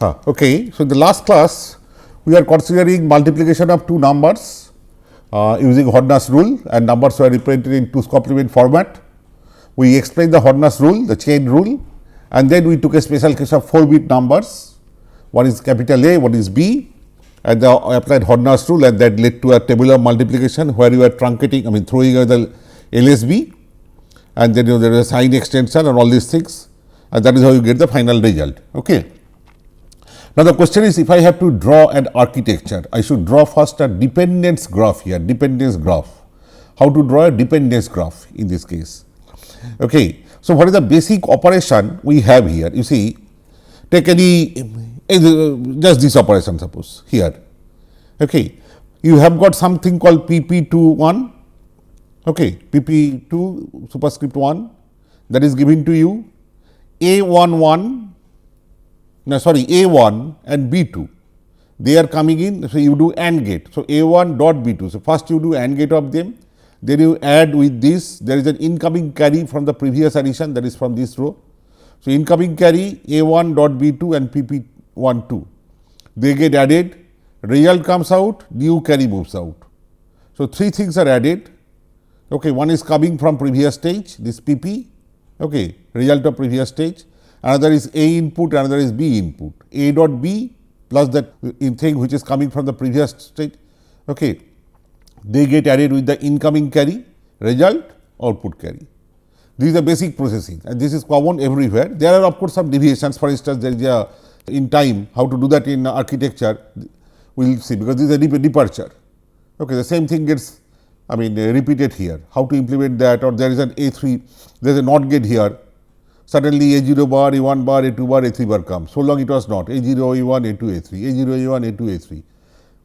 Okay, so in the last class we are considering multiplication of two numbers using Hodnar's rule, and numbers were represented in 2's complement format. We explained the Hodnar's rule, the chain rule, and then we took a special case of 4-bit numbers. One is capital A, one is B, and I applied Hodnar's rule, and that led to a tabular multiplication where we were truncating, throwing away the LSB, and then there is a sign extension and all these things, and that is how you get the final result. Okay. Now, the question is, if I have to draw an architecture, I should draw first a dependence graph here, dependence graph. How to draw a dependence graph in this case? Okay. So, what is the basic operation we have here? You see, take any, just this operation suppose here. Okay. You have got something called PP21, okay, PP2 superscript 1, that is given to you, A11, A1 and B2, they are coming in. So, you do AND gate. So, A1 dot B2. So, first you do AND gate of them, then you add with this, there is an incoming carry from the previous addition, that is from this row. So, incoming carry A1 dot B2 and PP12, they get added, result comes out, new carry moves out. So, three things are added. Okay, one is coming from previous stage, this PP, okay, result of previous stage. Another is A input, another is B input. A dot B plus that thing which is coming from the previous state, okay, they get added with the incoming carry, result, output carry. This is the basic processing, and this is common everywhere. There are of course some deviations. For instance, there is a in time how to do that in architecture, we will see, because this is a departure. Okay, the same thing gets repeated here. How to implement that, or there is an A3, there is a NOT gate here. Suddenly A0 bar, A1 bar, A2 bar, A3 bar comes. So long it was not A0, A1, A2, A3, A0, A1, A2,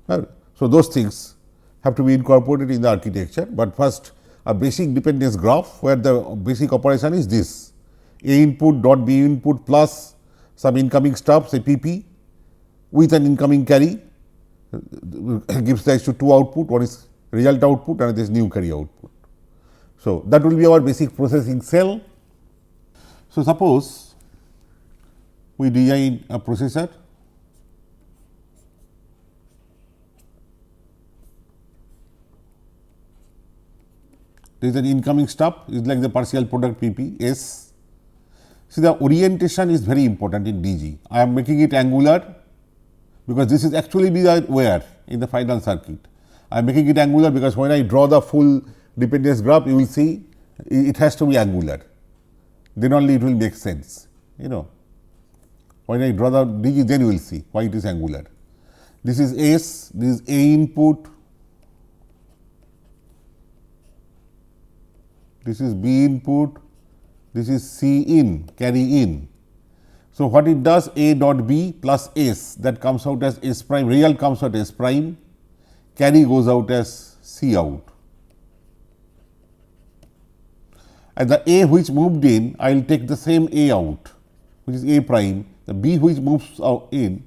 A3. So, those things have to be incorporated in the architecture, but first a basic dependence graph where the basic operation is this: A input dot B input plus some incoming stuff, say PP, with an incoming carry gives rise to two output, one is result output and this new carry output. So, that will be our basic processing cell. So, suppose we design a processor, there is an incoming stub, is like the partial product PP S. See, the orientation is very important in DG. I am making it angular because this is actually be the where in the final circuit. I am making it angular because when I draw the full dependence graph, you will see it has to be angular. Then only it will make sense, When I draw the DG, then you will see why it is angular. This is S, this is A input, this is B input, this is C in, carry in. So, what it does, A dot B plus S, that comes out as S prime, real comes out as prime, carry goes out as C out. And the A which moved in, I will take the same A out, which is A prime. The B which moves out in,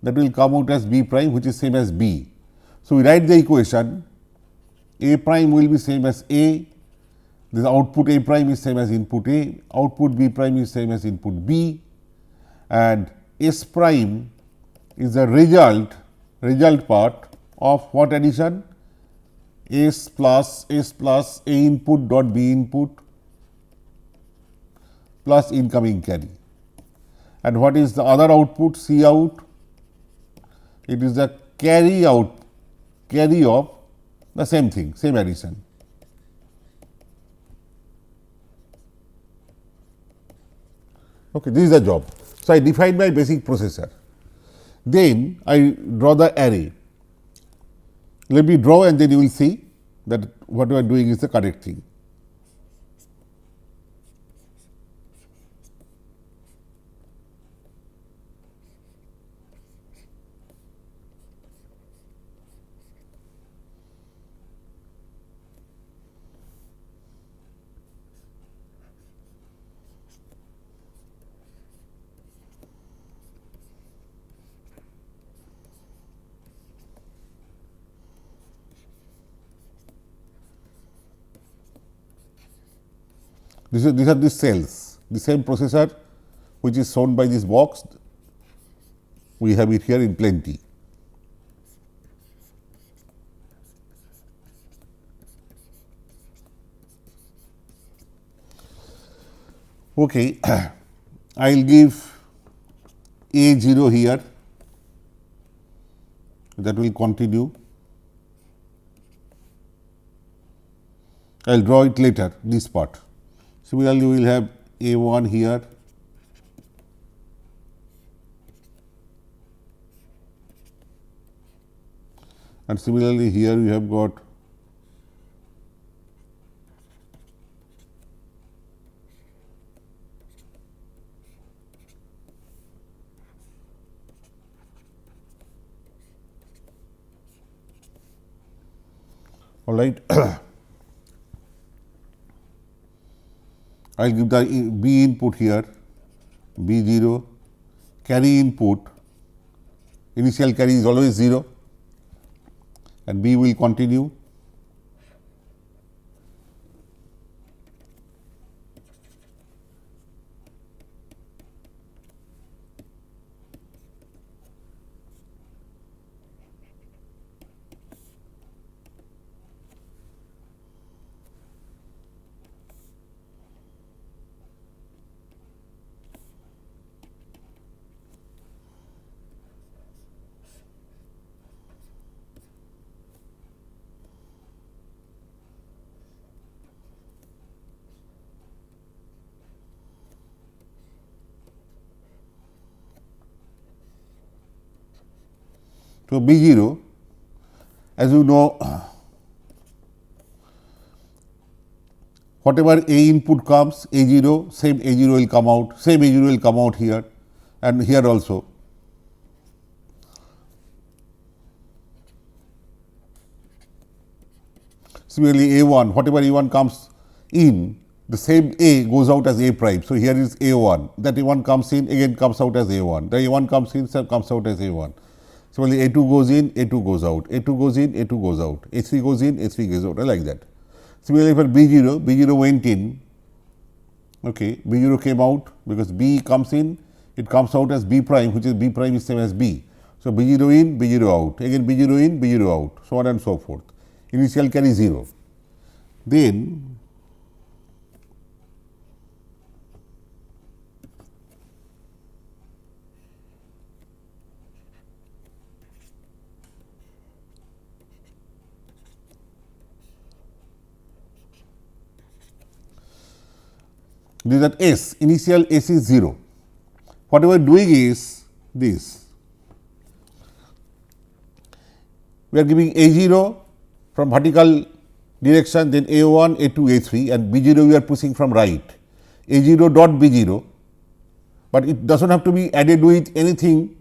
that will come out as B prime, which is same as B. So, we write the equation, A prime will be same as A, this output A prime is same as input A, output B prime is same as input B, and S prime is the result part of what addition? S plus A input dot B input plus incoming carry. And what is the other output, C out? It is the carry of the same thing, same addition. Okay, this is the job. So, I define my basic processor. Then I draw the array. Let me draw and then you will see that what we are doing is the correct thing. These are these cells, the same processor which is shown by this box we have it here in plenty. Okay, I will give A0 here, that will continue. I will draw it later, this part. Similarly, we will have A1 here, and similarly here we have got all right. I will give the B input here, B0, carry input, initial carry is always 0, and B will continue. So, B0, as you know, whatever A input comes, A0, same A0 will come out, same A0 will come out here and here also. Similarly, A1, whatever A1 comes in, the same A goes out as A prime. So, here is A1, that A1 comes in, again comes out as A1, the A1 comes in, comes out as A1. Similarly, A2 goes in, A2 goes out, A2 goes in, A2 goes out, A3 goes in, A3 goes out, like that. Similarly, for B0, B0 went in, okay, B0 came out because B comes in, it comes out as B prime, which is B prime is same as B. So, B0 in, B0 out, again B0 in, B0 out, so on and so forth. Initial carry 0. Then this is at S, initial S is 0. What we are doing is this, we are giving A0 from vertical direction, then A1, A2, A3, and B0 we are pushing from right, A0 dot B0, but it does not have to be added with anything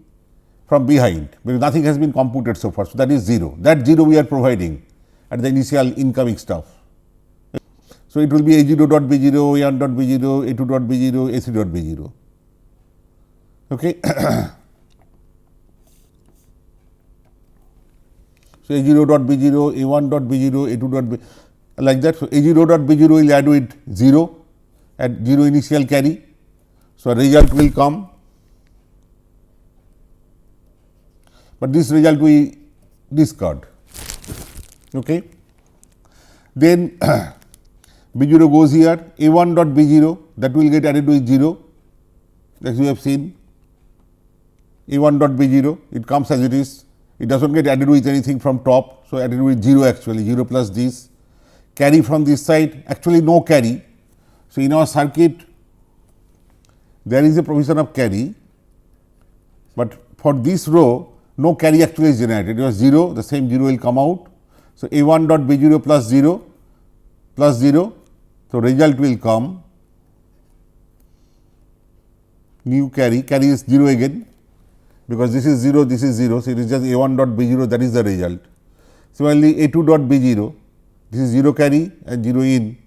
from behind, because nothing has been computed so far. So, that is 0, that 0 we are providing at the initial incoming stuff. So, it will be A0 dot B0, A1 dot B0, A2 dot B0, A3 dot B0. Okay. So, A0 dot B0, A1 dot B0, A2 dot B, like that. So, A0 dot B0 will add with 0 at 0 initial carry. So, a result will come, but this result we discard. Okay. Then B0 goes here, A1 dot B0, that will get added with 0, as we have seen, A1 dot B0, it comes as it is, it does not get added with anything from top. So, added with 0 actually, 0 plus this, carry from this side, actually no carry. So, in our circuit there is a provision of carry, but for this row no carry actually is generated, it was 0, the same 0 will come out. So, A1 dot B0 plus 0 plus 0, so result will come new carry, carry is 0 again, because this is 0, this is 0. So, it is just A1 dot B0, that is the result. Similarly, A2 dot B0, this is 0 carry and 0 in.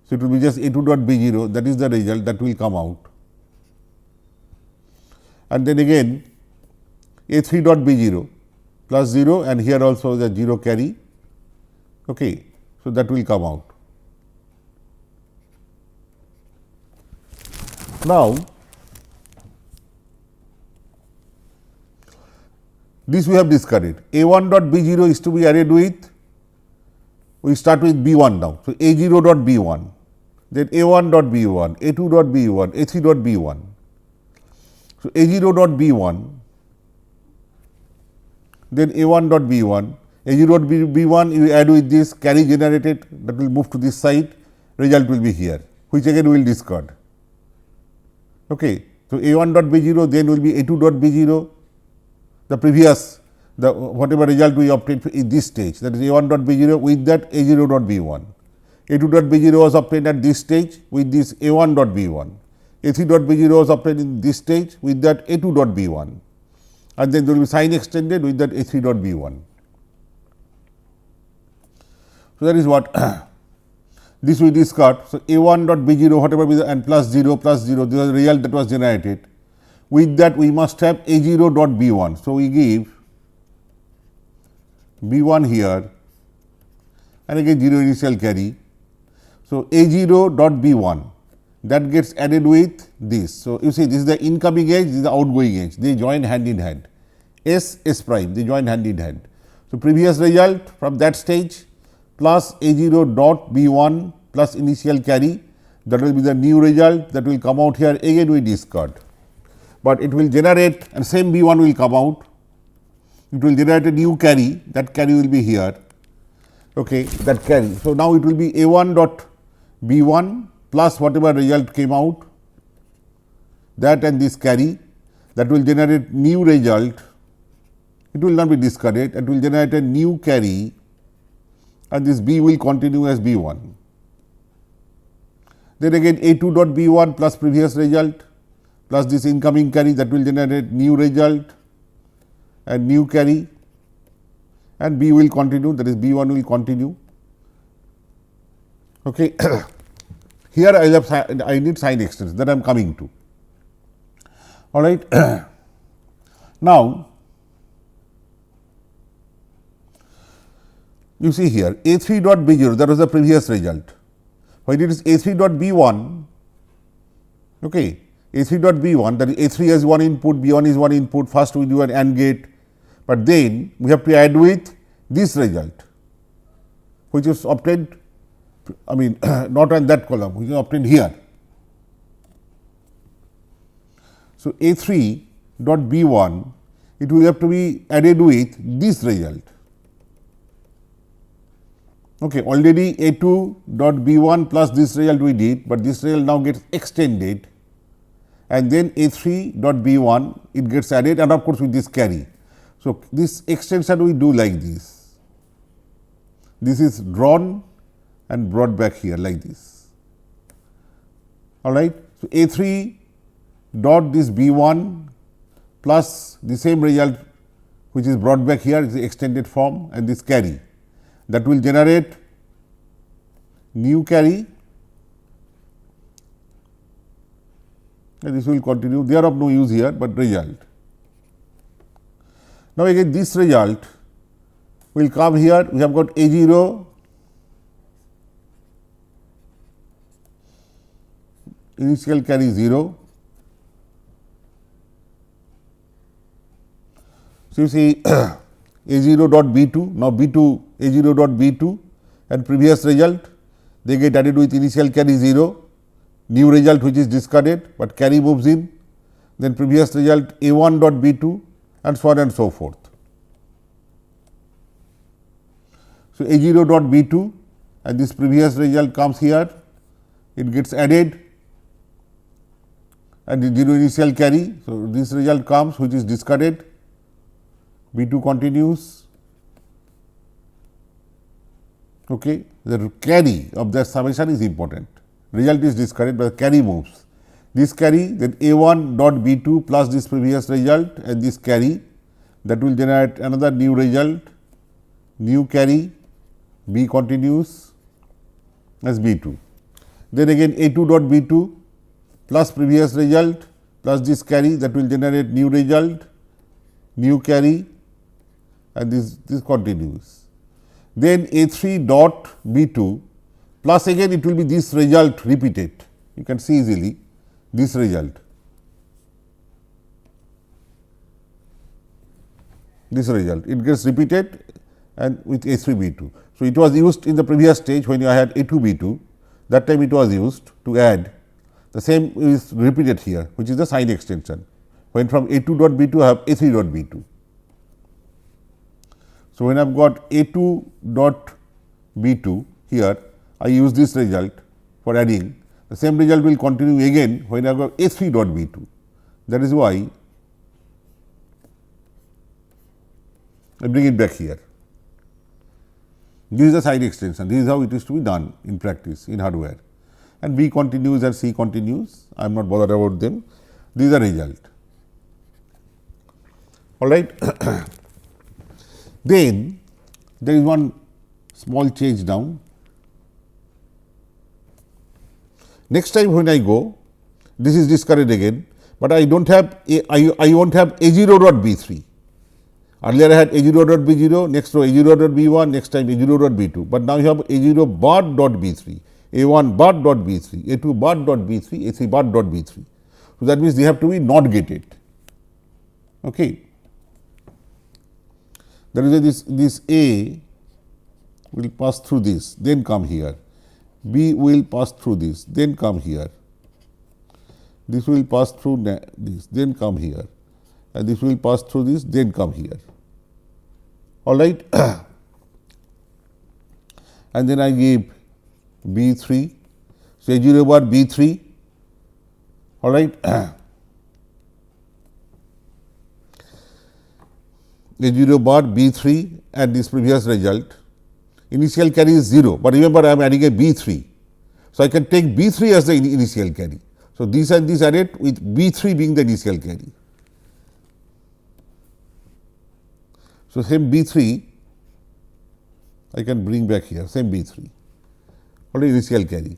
So, it will be just A2 dot B0, that is the result that will come out. And then again A3 dot B0 plus 0, and here also the 0 carry. Okay. So, that will come out. Now, This we have discarded. A1 dot B0 is to be added with, we start with B1 now. So, A0 dot B1, then A1 dot B1, A2 dot B1, A3 dot B1. So, A0 dot B1, then A1 dot B1, A0 dot B1 you add with this carry generated, that will move to this side, result will be here, which again we will discard. Okay. So, A1 dot B0 then will be A2 dot B0, the previous, the whatever result we obtained in this stage, that is A1 dot B0, with that A0 dot B1. A2 dot B0 was obtained at this stage with this A1 dot B1. A3 dot B0 was obtained in this stage with that A2 dot B1, and then there will be sign extended with that A3 dot B1. So, that is what this we discard. So, A1 dot B0 whatever be the, and plus 0 this is the result that was generated. With that we must have A0 dot B1. So, we give B1 here and again 0 initial carry. So, A0 dot B1 that gets added with this. So, you see this is the incoming edge, this is the outgoing edge, they join hand in hand, S prime, they join hand in hand. So, previous result from that stage plus A0 dot B1 plus initial carry, that will be the new result that will come out here, again we discard. But it will generate and same B1 will come out, it will generate a new carry, that carry will be here, okay, that carry. So, now it will be A1 dot B1 plus whatever result came out, that and this carry, that will generate new result, it will not be discarded, it will generate a new carry, and this B will continue as B1. Then again A2 dot B1 plus previous result plus this incoming carry, that will generate new result and new carry, and B will continue, that is B1 will continue. Okay. Here I need sign extension, that I am coming to. All right. Now, you see here A3 dot B0, that was the previous result. When it is A3 dot B1, okay, A3 dot B1, that is A3 has one input, B1 is one input, first we do an AND gate, but then we have to add with this result, which is obtained, I mean not on that column, which is obtained here. So, A3 dot B1, it will have to be added with this result. Okay, already A2 dot B1 plus this result we did, but this result now gets extended, and then A3 dot B1 it gets added, and of course, with this carry. So, this extension we do like this. This is drawn and brought back here like this. All right. So, A3 dot this B1 plus the same result which is brought back here is the extended form, and this carry, that will generate new carry, and this will continue. They are of no use here, but result. Now, again this result will come here, we have got A0 initial carry 0. So, you see A0 dot B2, now B2 A0 dot B2 and previous result, they get added with initial carry 0, new result which is discarded, but carry moves in, then previous result A1 dot B2 and so on and so forth. So, A0 dot B2 and this previous result comes here, it gets added and the 0 initial carry. So, this result comes which is discarded, B2 continues. Okay. The carry of that summation is important, result is discarded, but the carry moves. This carry, then A1 dot B2 plus this previous result and this carry, that will generate another new result, new carry, B continues as B2. Then again A2 dot B2 plus previous result plus this carry, that will generate new result, new carry, and this continues. Then A3 dot B2 plus again it will be this result repeated, you can see easily this result. this result. It gets repeated and with A3 B2. So, it was used in the previous stage when I had A2 B2, that time it was used to add. The same is repeated here, which is the sign extension. When from A2 dot B2 I have A3 dot B2. So, when I have got A2 dot B2 here, I use this result for adding. The same result will continue again when I have got A3 dot B2. That is why I bring it back here. This is the side extension. This is how it is to be done in practice in hardware. And B continues and C continues. I am not bothered about them. This is the result. All right. Then there is one small change down. Next time when I go, this is discarded again, but I don't have I won't have A0 dot B3. Earlier I had A0 dot B0, next row A0 dot B1, next time A0 dot B2, but now you have A0 bar dot B3, A1 bar dot B3, A2 bar dot B3, A3 bar dot B3. So, that means they have to be not gated. Okay. That is this A will pass through this, then come here. B will pass through this, then come here. This will pass through this, then come here. And this will pass through this, then come here. All right. And then I give B3. So, A0 bar B3. All right. A0 bar B3 and this previous result. Initial carry is 0, but remember I am adding a B3. So, I can take B3 as the initial carry. So, this and this added with B3 being the initial carry. So, same B3 I can bring back here, same B3, only initial carry.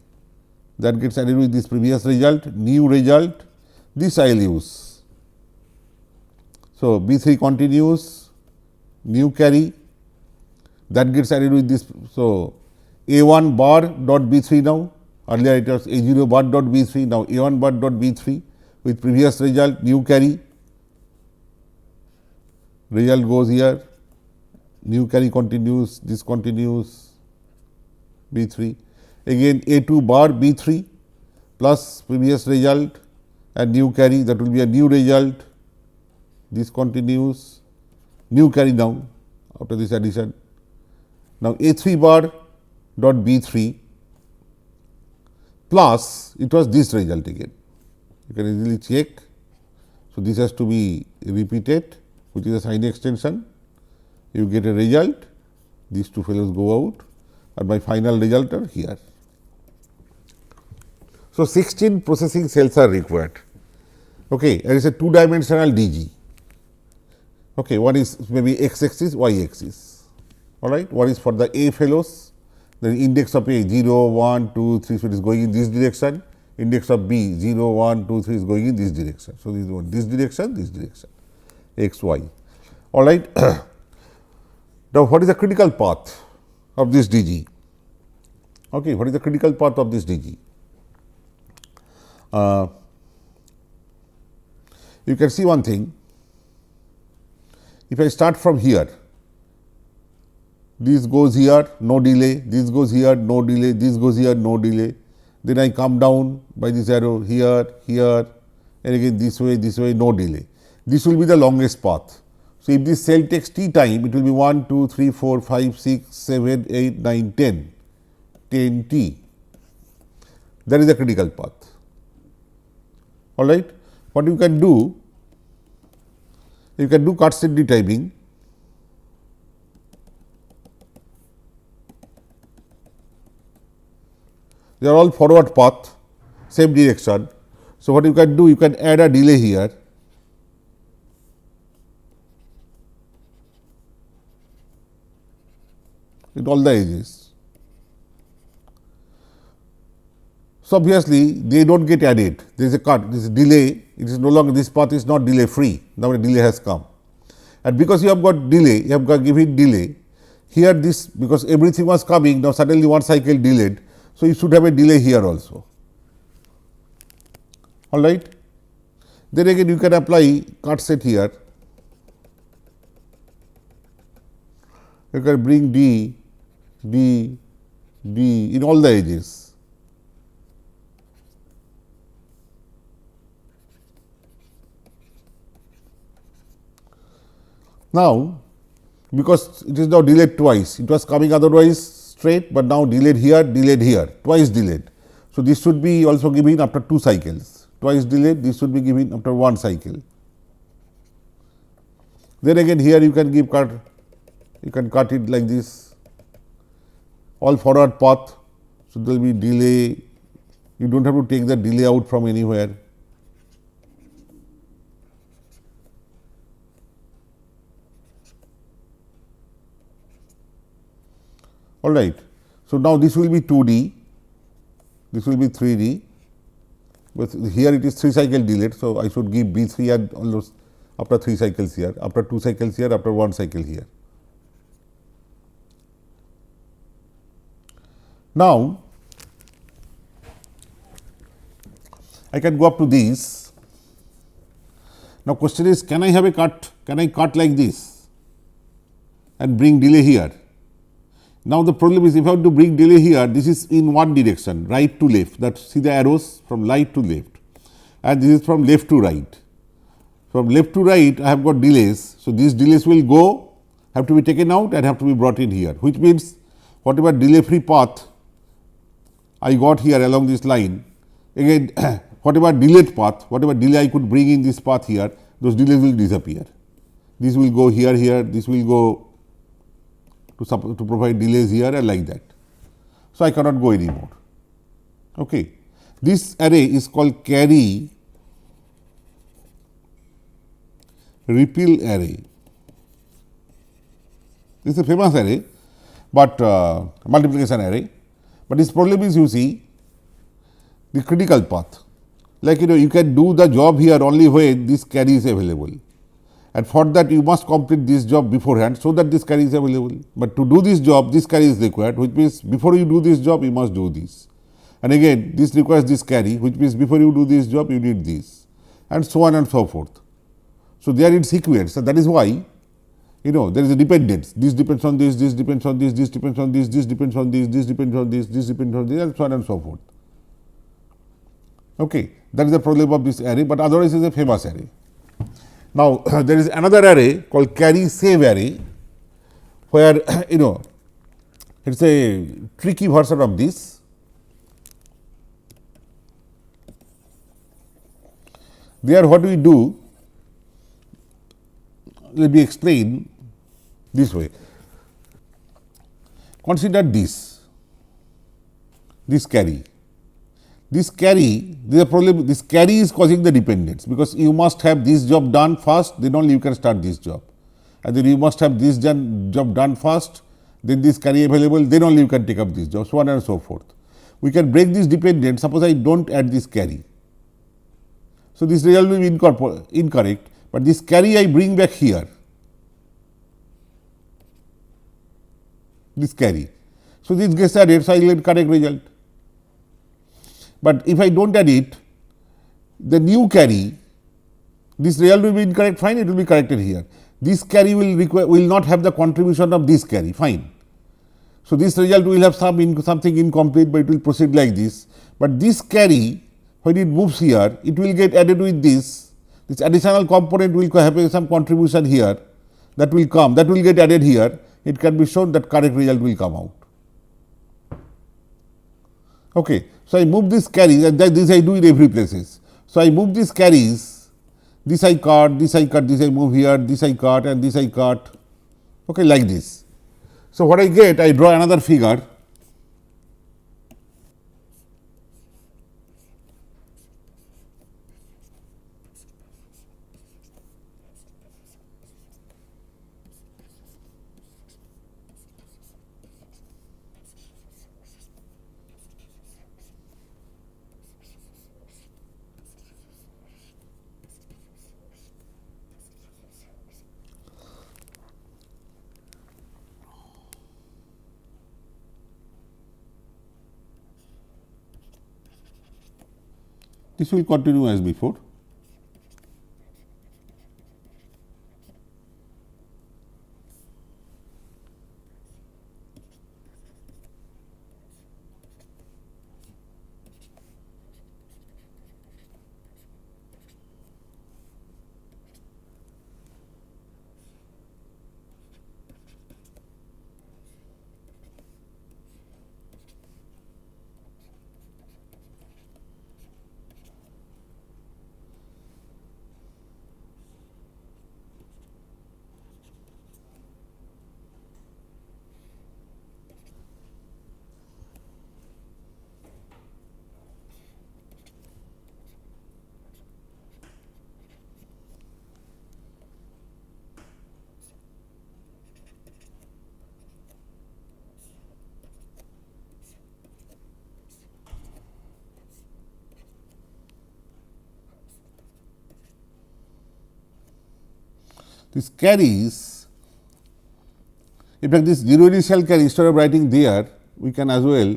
That gets added with this previous result, new result, this I will use. So, B3 continues, new carry, that gets added with this. So, A1 bar dot B3 now, earlier it was A0 bar dot B3, now A1 bar dot B3 with previous result, new carry, result goes here, new carry continues, this continues, B3, again A2 bar B3 plus previous result and new carry, that will be a new result, this continues, new carry now after this addition. Now, A3 bar dot B3 plus it was this result again, you can easily check. So, this has to be repeated, which is a sign extension, you get a result, these two fellows go out and my final result are here. So, 16 processing cells are required. Okay, there is a 2-dimensional DG. Okay, one is maybe x axis, y axis. All right, one is for the A fellows, the index of A 0, 1, 2, 3, so it is going in this direction, index of B 0, 1, 2, 3 is going in this direction. So, this direction, x, y. All right. Now, what is the critical path of this DG? Okay, what is the critical path of this DG? You can see one thing, if I start from here, this goes here, no delay, this goes here, no delay, this goes here, no delay, then I come down by this arrow here, here, and again this way, no delay. This will be the longest path. So, if this cell takes t time, it will be 1, 2, 3, 4, 5, 6, 7, 8, 9, 10, 10 t. That is the critical path. All right. What you can do cut-set detiming. They are all forward path, same direction. So, what you can do, you can add a delay here. With all the edges. So, obviously, they do not get added, there is a cut, this delay, it is no longer, this path is not delay free, now a delay has come. And because you have got delay, you have got given delay, here this, because everything was coming, now suddenly one cycle delayed, so you should have a delay here also. All right. Then again you can apply cut set here. you can bring D, D, D in all the edges. Now, because it is now delayed twice, it was coming otherwise straight, but now delayed here, twice delayed. So, this should be also given after 2 cycles, twice delayed, this should be given after 1 cycle. Then again here you can give cut, you can cut it like this, all forward path. So, there will be delay, you do not have to take the delay out from anywhere. All right. So, now this will be 2D, this will be 3D, but here it is 3 cycle delayed. So, I should give B3 and all those after 3 cycles here, after 2 cycles here, after 1 cycle here. Now, I can go up to these. Now, question is, can I have a cut? Can I cut like this and bring delay here? Now, the problem is, if I have to bring delay here, this is in one direction, right to left, that see the arrows from right to left, and this is from left to right. From left to right, I have got delays. So, these delays will go, have to be taken out and have to be brought in here, which means whatever delay free path I got here along this line, again whatever delayed path, whatever delay I could bring in this path here, those delays will disappear. This will go here, here, this will go to provide delays here and like that. So, I cannot go anymore. Okay. This array is called carry repeal array. This is a famous array, but multiplication array, but its problem is, you see, the critical path. Like you can do the job here only when this carry is available, and for that you must complete this job beforehand, so that this carry is available. But to do this job, this carry is required, which means before you do this job, you must do this. And again, this requires this carry, which means before you do this job, you need this, and so on and so forth. So, they are in sequence, and that is why there is a dependence. This depends on this, this depends on this, this depends on this, this depends on this, this depends on this, this depends on this, and so on and so forth. Okay. That is the problem of this array, but otherwise it is a famous array. Now, there is another array called carry save array, where it is a tricky version of this. There what we do, let me explain this way. Consider this carry. This carry, there is a problem, this carry is causing the dependence, because you must have this job done first, then only you can start this job, and then you must have this job done first, then this carry available, then only you can take up this job, so on and so forth. We can break this dependence. Suppose I do not add this carry. So, this result will be incorrect, but this carry I bring back here, this carry. So, this gets added, so I will get correct result. But if I do not add it, the new carry, this result will be incorrect, fine, it will be corrected here. This carry will not have the contribution of this carry, fine. So, this result will have something incomplete, but it will proceed like this. But this carry, when it moves here, it will get added with this additional component will have some contribution here, that will come, that will get added here, it can be shown that correct result will come out. Okay. So, I move this carries, and this I do in every places. So, I move these carries, this I cut, this I cut, this I move here, this I cut and this I cut, okay, like this. So, what I get, I draw another figure. This will continue as before. This carries, in fact this 0 initial carry, instead of writing there, we can as well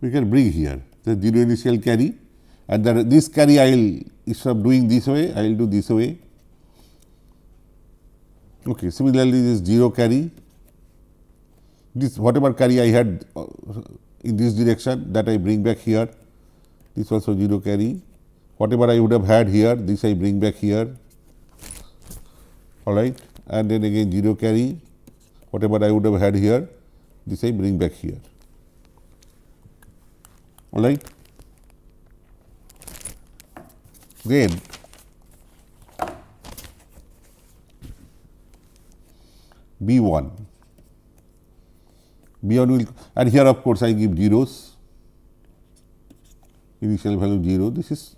bring here the 0 initial carry, and this carry I will, instead of doing this way, I will do this way. Okay. Similarly, this 0 carry, this whatever carry I had in this direction, that I bring back here, this also 0 carry, whatever I would have had here, this I bring back here, all right, and then again 0 carry, whatever I would have had here, this I bring back here, all right. Then B1 will, and here of course I give zeros, initial value 0, this is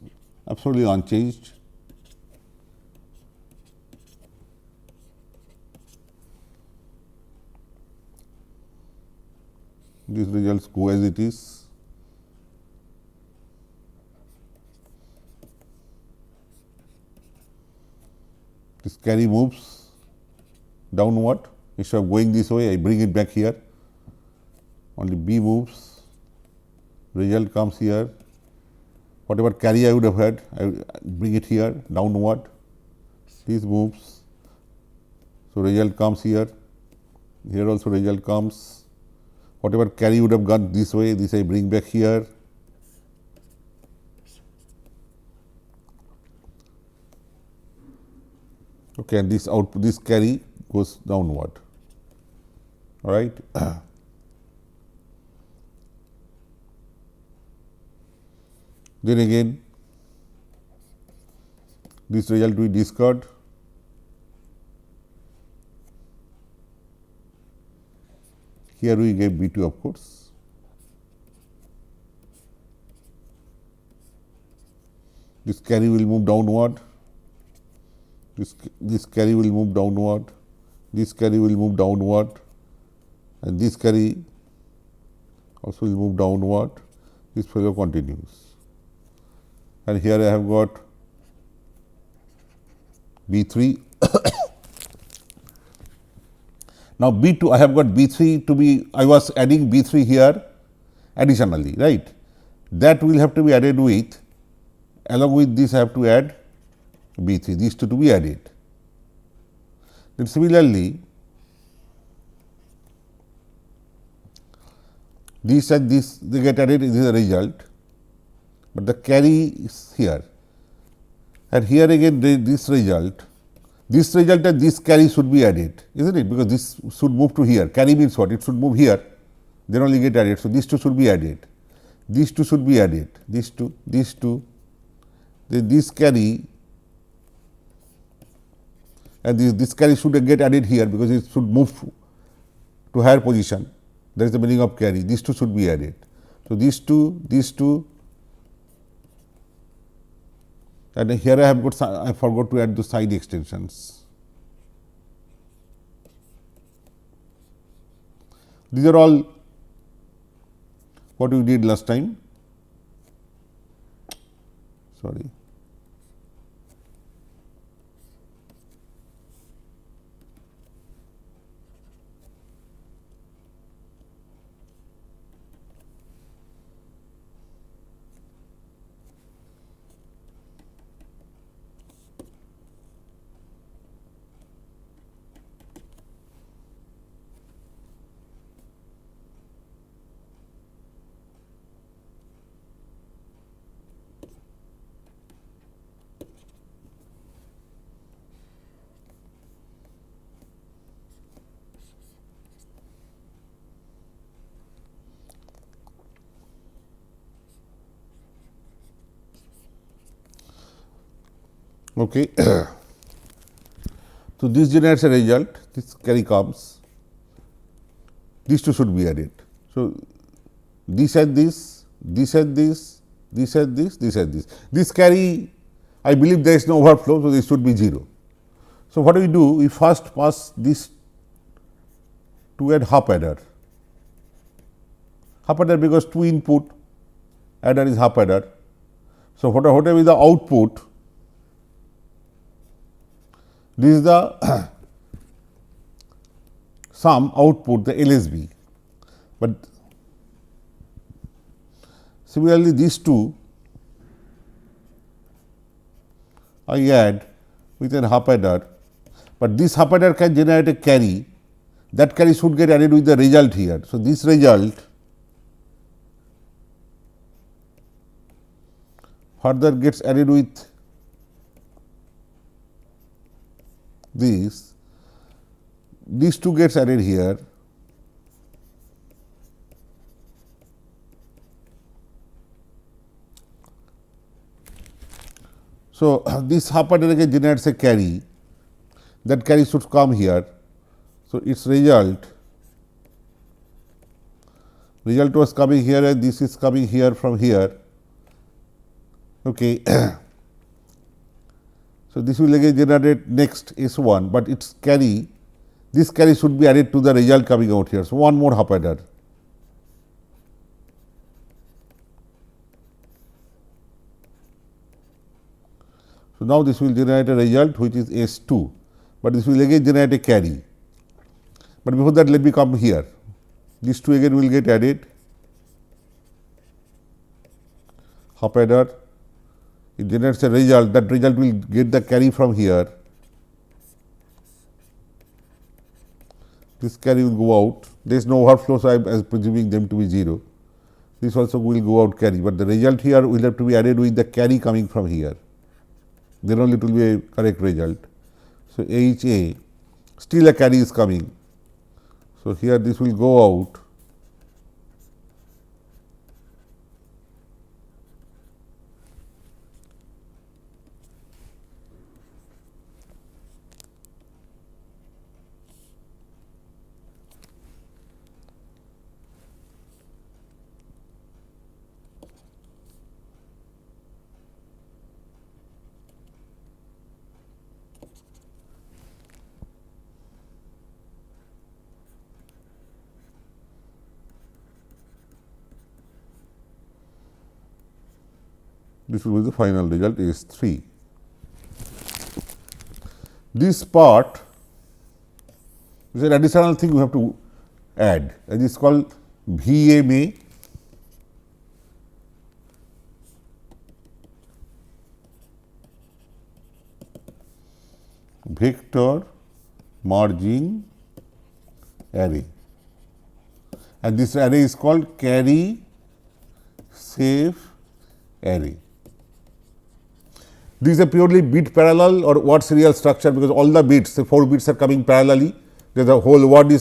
absolutely unchanged. These results go as it is. This carry moves downward, instead of going this way I bring it back here, only B moves, result comes here, whatever carry I would have had I bring it here downward, this moves, so result comes here, here also result comes, whatever carry would have gone this way, this I bring back here, okay, and this output, this carry goes downward, all right. Then again this result we discard, here we get B2 of course, this carry will move downward, this carry will move downward, this carry will move downward, and this carry also will move downward, this fellow continues. And here I have got B3. Now B2, I have got B3 to be, I was adding B3 here additionally, right. That will have to be added with, along with this I have to add B3, these two to be added. Then similarly, this and this they get added, this is the result, but the carry is here, and here again this result and this carry should be added, isn't it, because this should move to here, carry means what, it should move here, then only get added. So, these two should be added, these two should be added, these two, then this carry and this carry should get added here, because it should move to higher position, that is the meaning of carry, these two should be added. So, these two, and here I have got, I forgot to add the side extensions. These are all what we did last time, sorry. Okay. So, this generates a result, this carry comes, these two should be added. So, this and this, this and this, this and this, this and this. This carry, I believe there is no overflow, so this should be 0. So, what do? We first pass this to add half adder. Half adder because 2 input, adder is half adder. So, whatever is the output, this is the sum output, the LSB. But similarly, these two I add with a half adder, but this half adder can generate a carry. That carry should get added with the result here. So, this result further gets added with this, these two gets added here. So, this half adder again generates a carry, that carry should come here. So, its result was coming here and this is coming here from here. Okay. So, this will again generate next S1, but its carry, this carry should be added to the result coming out here. So, one more half adder. So, now this will generate a result which is S2, but this will again generate a carry. But before that, let me come here. These two again will get added, half adder, it generates a result, that result will get the carry from here. This carry will go out, there is no overflow, so I am presuming them to be 0. This also will go out carry, but the result here will have to be added with the carry coming from here. Then only it will be a correct result. So, H A, still a carry is coming. So, here this will go out. This will be the final result is 3. This part is an additional thing we have to add, and it is called VMA, vector merging array, and this array is called carry safe array. This is a purely bit parallel or word serial structure, because all the bits, the 4 bits are coming parallelly. There is a whole word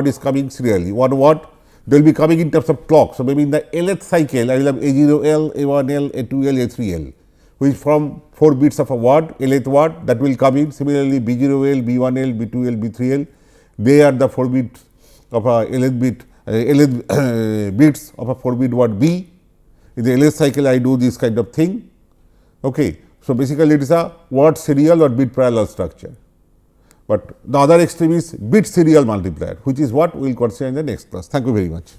is coming serially. One word they will be coming in terms of clock. So, maybe in the Lth cycle I will have A0L, A1L, A2L, A3L, which from 4 bits of a word, Lth word, that will come in. Similarly, B0L, B1L, B2L, B3L, they are the 4 bits of a Lth bit, Lth bits of a 4 bit word B. In the Lth cycle I do this kind of thing. Okay. So, basically it is a word serial or bit parallel structure, but the other extreme is bit serial multiplier, which is what we will consider in the next class. Thank you very much.